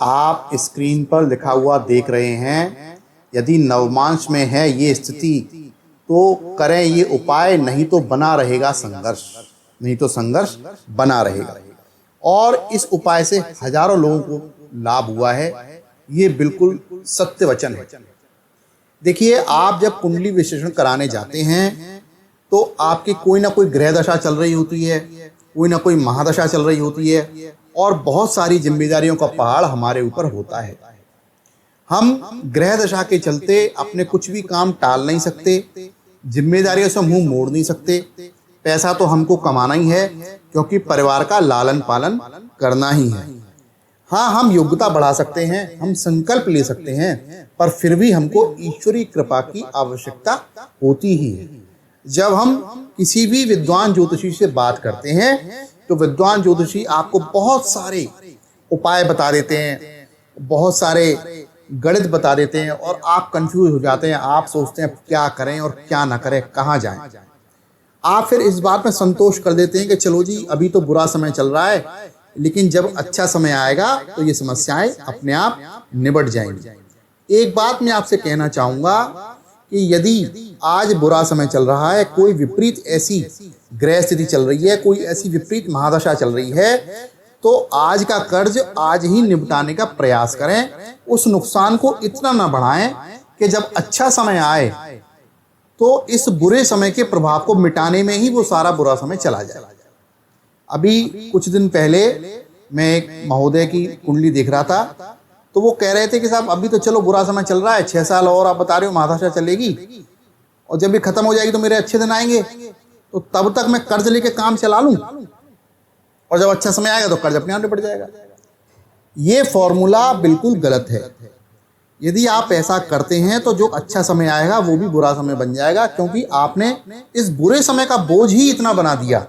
आप स्क्रीन पर लिखा हुआ देख रहे हैं, यदि नवमांश में है ये स्थिति तो करें ये उपाय, नहीं तो बना रहेगा संघर्ष, नहीं तो संघर्ष बना रहेगा। और इस उपाय से हजारों लोगों को लाभ हुआ है, ये बिल्कुल सत्य वचन है। देखिए, आप जब कुंडली विश्लेषण कराने जाते हैं तो आपकी कोई ना कोई ग्रह दशा चल रही होती है, कोई ना कोई महादशा चल रही होती है, और बहुत सारी जिम्मेदारियों का पहाड़ हमारे ऊपर होता है। हम ग्रह दशा के चलते अपने कुछ भी काम टाल नहीं सकते, जिम्मेदारियों से मुंह मोड़ नहीं सकते। पैसा तो हमको कमाना ही है, क्योंकि परिवार का लालन पालन करना ही है। हाँ, हम योग्यता बढ़ा सकते हैं, हम संकल्प ले सकते हैं, पर फिर भी हमको ईश्वरीय कृपा की आवश्यकता होती ही है। जब हम किसी भी विद्वान ज्योतिषी से बात करते हैं तो विद्वान ज्योतिषी आपको बहुत सारे उपाय बता देते हैं, बहुत सारे गणित बता देते हैं, और आप कंफ्यूज हो जाते हैं। आप सोचते हैं क्या करें और क्या ना करें, कहाँ जाएं। आप फिर इस बात में संतोष कर देते हैं कि चलो जी, अभी तो बुरा समय चल रहा है, लेकिन जब अच्छा समय आएगा तो ये समस्याएं अपने आप निबट जाएंगी। एक बात मैं आपसे कहना चाहूँगा कि यदि आज बुरा समय चल रहा है, कोई विपरीत ऐसी ग्रह स्थिति चल रही है, कोई ऐसी विपरीत महादशा चल रही है, तो आज का कर्ज आज ही निपटाने का प्रयास करें। उस नुकसान को इतना ना बढ़ाएं कि जब अच्छा समय आए तो इस बुरे समय के प्रभाव को मिटाने में ही वो सारा बुरा समय चला जाए। अभी कुछ दिन पहले मैं एक महोदय की कुंडली देख रहा था, तो वो कह रहे थे कि साहब अभी तो चलो बुरा समय चल रहा है, 6 साल और आप बता रहे हो महादशा चलेगी, और जब ये खत्म हो जाएगी तो मेरे अच्छे दिन आएंगे, तो तब तक मैं कर्ज लेके काम चला लूं, और जब अच्छा समय आएगा तो कर्ज अपने आप निपट जाएगा। ये फॉर्मूला बिल्कुल गलत है। यदि आप ऐसा करते हैं तो जो अच्छा समय आएगा वो भी बुरा समय बन जाएगा, क्योंकि आपने इस बुरे समय का बोझ ही इतना बना दिया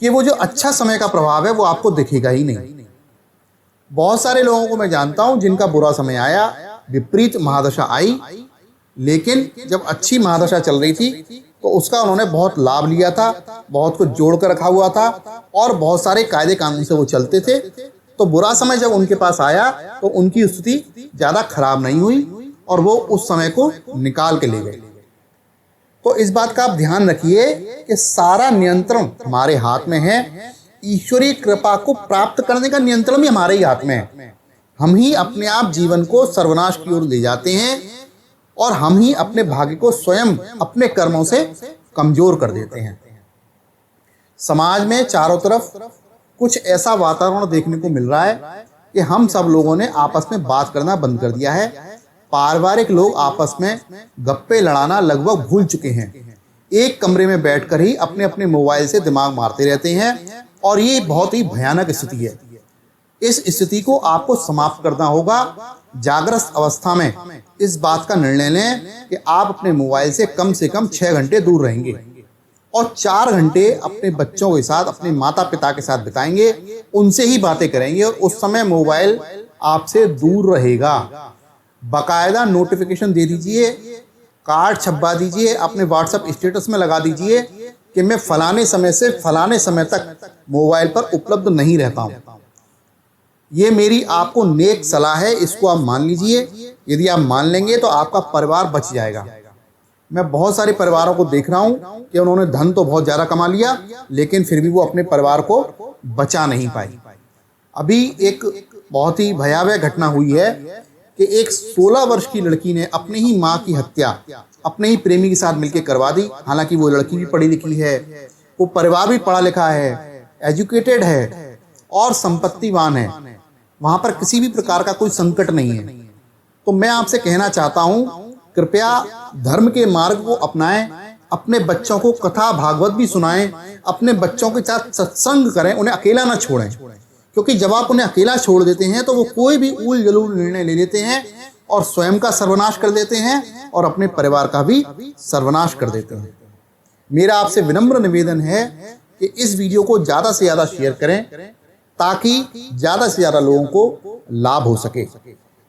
कि वो जो अच्छा समय का प्रभाव है वो आपको दिखेगा ही नहीं। बहुत सारे लोगों को मैं जानता हूं जिनका बुरा समय आया, विपरीत महादशा आई, लेकिन जब अच्छी महादशा चल रही थी तो उसका उन्होंने बहुत लाभ लिया था, बहुत कुछ जोड़ कर रखा हुआ था, और बहुत सारे कायदे कानून से वो चलते थे। तो बुरा समय जब उनके पास आया तो उनकी स्थिति ज़्यादा खराब नहीं हुई, और वो उस समय को निकाल के ले गए। तो इस बात का आप ध्यान रखिए कि सारा नियंत्रण हमारे हाथ में है। ईश्वरीय कृपा को प्राप्त करने का नियंत्रण भी हमारे ही हाथ में है। हम ही अपने आप जीवन को सर्वनाश की ओर ले जाते हैं, और हम ही अपने भाग्य को स्वयं अपने कर्मों से कमजोर कर देते हैं। समाज में चारों तरफ कुछ ऐसा वातावरण देखने को मिल रहा है कि हम सब लोगों ने आपस में बात करना बंद कर दिया है। पारिवारिक लोग आपस में गप्पे लड़ाना लगभग भूल चुके हैं। एक कमरे में बैठकर ही अपने अपने मोबाइल से दिमाग मारते रहते हैं, और ये बहुत ही भयानक स्थिति है। इस स्थिति को आपको समाप्त करना होगा। जागृत अवस्था में इस बात का निर्णय लें कि आप अपने मोबाइल से कम 6 घंटे दूर रहेंगे, और 4 घंटे अपने बच्चों के साथ, अपने माता पिता के साथ बिताएंगे, उनसे ही बातें करेंगे, और उस समय मोबाइल आपसे दूर रहेगा। बाकायदा नोटिफिकेशन दे दीजिए, कार्ड छपवा दीजिए, अपने व्हाट्सएप स्टेटस में लगा दीजिए कि मैं फलाने समय से फलाने समय तक मोबाइल पर उपलब्ध नहीं रहता हूँ। ये मेरी आपको नेक सलाह है, इसको आप मान लीजिए। यदि आप मान लेंगे तो आपका परिवार बच जाएगा। मैं बहुत सारे परिवारों को देख रहा हूँ कि उन्होंने धन तो बहुत ज़्यादा कमा लिया, लेकिन फिर भी वो अपने परिवार को बचा नहीं पाई। अभी एक बहुत ही भयावह घटना हुई है कि एक 16 वर्ष की लड़की ने अपनी ही माँ की हत्या अपने ही प्रेमी के साथ मिलकर करवा दी। हालांकि वो लड़की भी पढ़ी लिखी है, वो परिवार भी पढ़ा लिखा है, एजुकेटेड है और संपत्तिवान है, वहाँ पर किसी भी प्रकार का कोई संकट नहीं है। तो मैं आपसे कहना चाहता हूँ, कृपया धर्म के मार्ग को अपनाएं, अपने बच्चों को कथा भागवत भी सुनाएं, अपने बच्चों के साथ सत्संग करें, उन्हें अकेला ना छोड़ें, क्योंकि जब आप उन्हें अकेला छोड़ देते हैं तो वो कोई भी ऊल जलूल निर्णय ले लेते हैं और स्वयं का सर्वनाश कर देते हैं और अपने परिवार का भी सर्वनाश कर देते हैं। मेरा आपसे विनम्र निवेदन है कि इस वीडियो को ज़्यादा से ज़्यादा शेयर करें ताकि ज़्यादा से ज़्यादा लोगों को लाभ हो सके।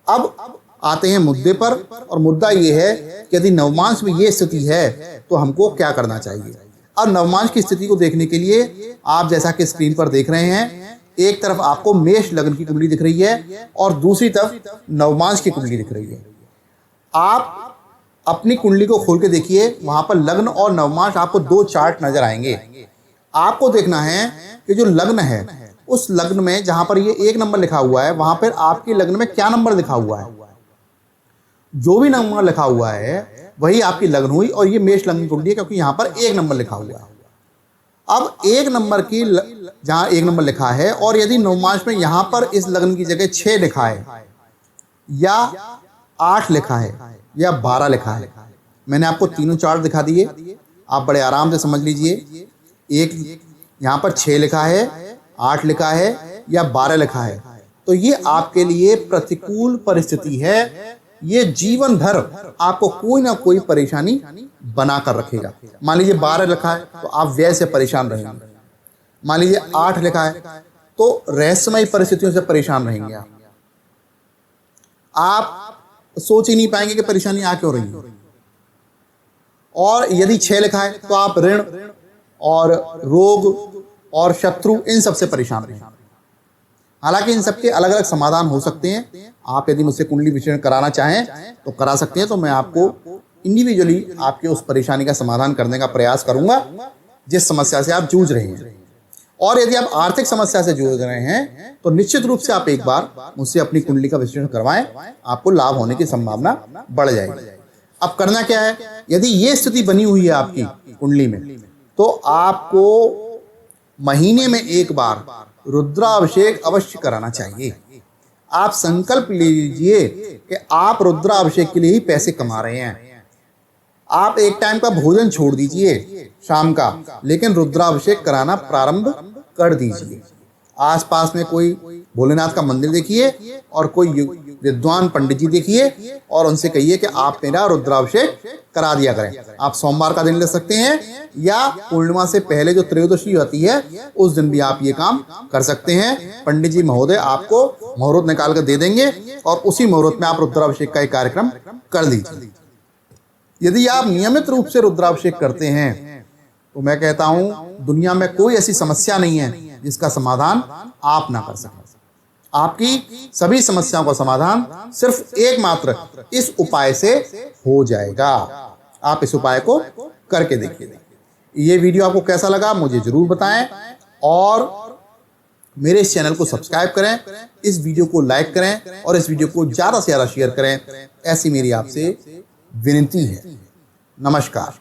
अब आते हैं मुद्दे पर, और मुद्दा ये है कि यदि नवमांश में ये स्थिति है तो हमको क्या करना चाहिए। अब नवमांश की स्थिति को देखने के लिए आप जैसा कि स्क्रीन पर देख रहे हैं एक तरफ आपको मेष लग्न की कुंडली दिख रही है और दूसरी तरफ नवमांश की कुंडली दिख रही है। आप अपनी कुंडली को खोल के देखिए, वहां पर लग्न और नवमांश आपको दो चार्ट नजर आएंगे। आपको देखना है कि जो लग्न है उस लग्न में जहां पर ये 1 नंबर लिखा हुआ है वहां पर आपके लग्न में क्या नंबर लिखा हुआ है। जो भी नंबर लिखा हुआ है वही आपकी लग्न हुई, और ये मेष लग्न की कुंडली है क्योंकि यहां पर 1 नंबर लिखा हुआ है। अब 1 नंबर की जहां 1 नंबर लिखा है और यदि नवमांश में यहां पर इस लग्न की जगह 6 लिखा है या 8 लिखा है या 12 लिखा है, मैंने आपको तीनों चार्ट दिखा दिए, आप बड़े आराम से समझ लीजिए। एक यहां पर 6 लिखा है, 8 लिखा है या 12 लिखा है, तो ये आपके लिए प्रतिकूल परिस्थिति है। ये जीवन भर आपको कोई ना कोई परेशानी बना कर रखेगा। मान लीजिए 12 लिखा है तो आप व्यय से परेशान रहेंगे। मान लीजिए 8 लिखा है तो रहस्यमयी परिस्थितियों से परेशान रहेंगे। आप सोच ही नहीं पाएंगे कि परेशानी आ क्यों रही है। और यदि 6 लिखा है तो आप ऋण और रोग और शत्रु इन सब से परेशान रहेंगे। हालांकि इन सबके अलग अलग समाधान हो सकते हैं। आप यदि मुझसे कुंडली विश्लेषण कराना चाहें तो करा सकते हैं, तो मैं आपको इंडिविजुअली आपके उस परेशानी का समाधान करने का प्रयास करूंगा जिस समस्या से आप जूझ रहे हैं। और यदि आप आर्थिक समस्या से जूझ रहे हैं तो निश्चित रूप से आप एक बार मुझसे अपनी कुंडली का विश्लेषण करवाएं, आपको लाभ होने की संभावना बढ़ जाएगी। अब करना क्या है, यदि ये स्थिति बनी हुई है आपकी कुंडली में तो आपको महीने में एक बार रुद्राभिषेक अवश्य कराना चाहिए। आप संकल्प लीजिए कि आप रुद्राभिषेक के लिए ही पैसे कमा रहे हैं। आप एक टाइम का भोजन छोड़ दीजिए शाम का, लेकिन रुद्राभिषेक कराना प्रारंभ कर दीजिए। आसपास में कोई भोलेनाथ का मंदिर देखिए और कोई विद्वान पंडित जी देखिए और उनसे कहिए कि आप मेरा रुद्राभिषेक करा दिया करें। आप सोमवार का दिन ले सकते हैं या पूर्णिमा से पहले जो त्रयोदशी होती है उस दिन भी आप ये काम कर सकते हैं। पंडित जी महोदय आपको मुहूर्त निकाल कर दे देंगे और उसी मुहूर्त में आप रुद्राभिषेक का एक कार्यक्रम कर लीजिए। यदि आप नियमित रूप से रुद्राभिषेक करते हैं तो मैं कहता हूं दुनिया में कोई ऐसी समस्या नहीं है जिसका समाधान आप ना कर सकें। आपकी सभी समस्याओं का समाधान सिर्फ एकमात्र इस उपाय से हो जाएगा। आप इस उपाय को करके देखिए। ये वीडियो आपको कैसा लगा मुझे जरूर बताएं और मेरे इस चैनल को सब्सक्राइब करें, इस वीडियो को लाइक करें और इस वीडियो को ज़्यादा से ज़्यादा शेयर करें। ऐसी मेरी आपसे विनती है। नमस्कार।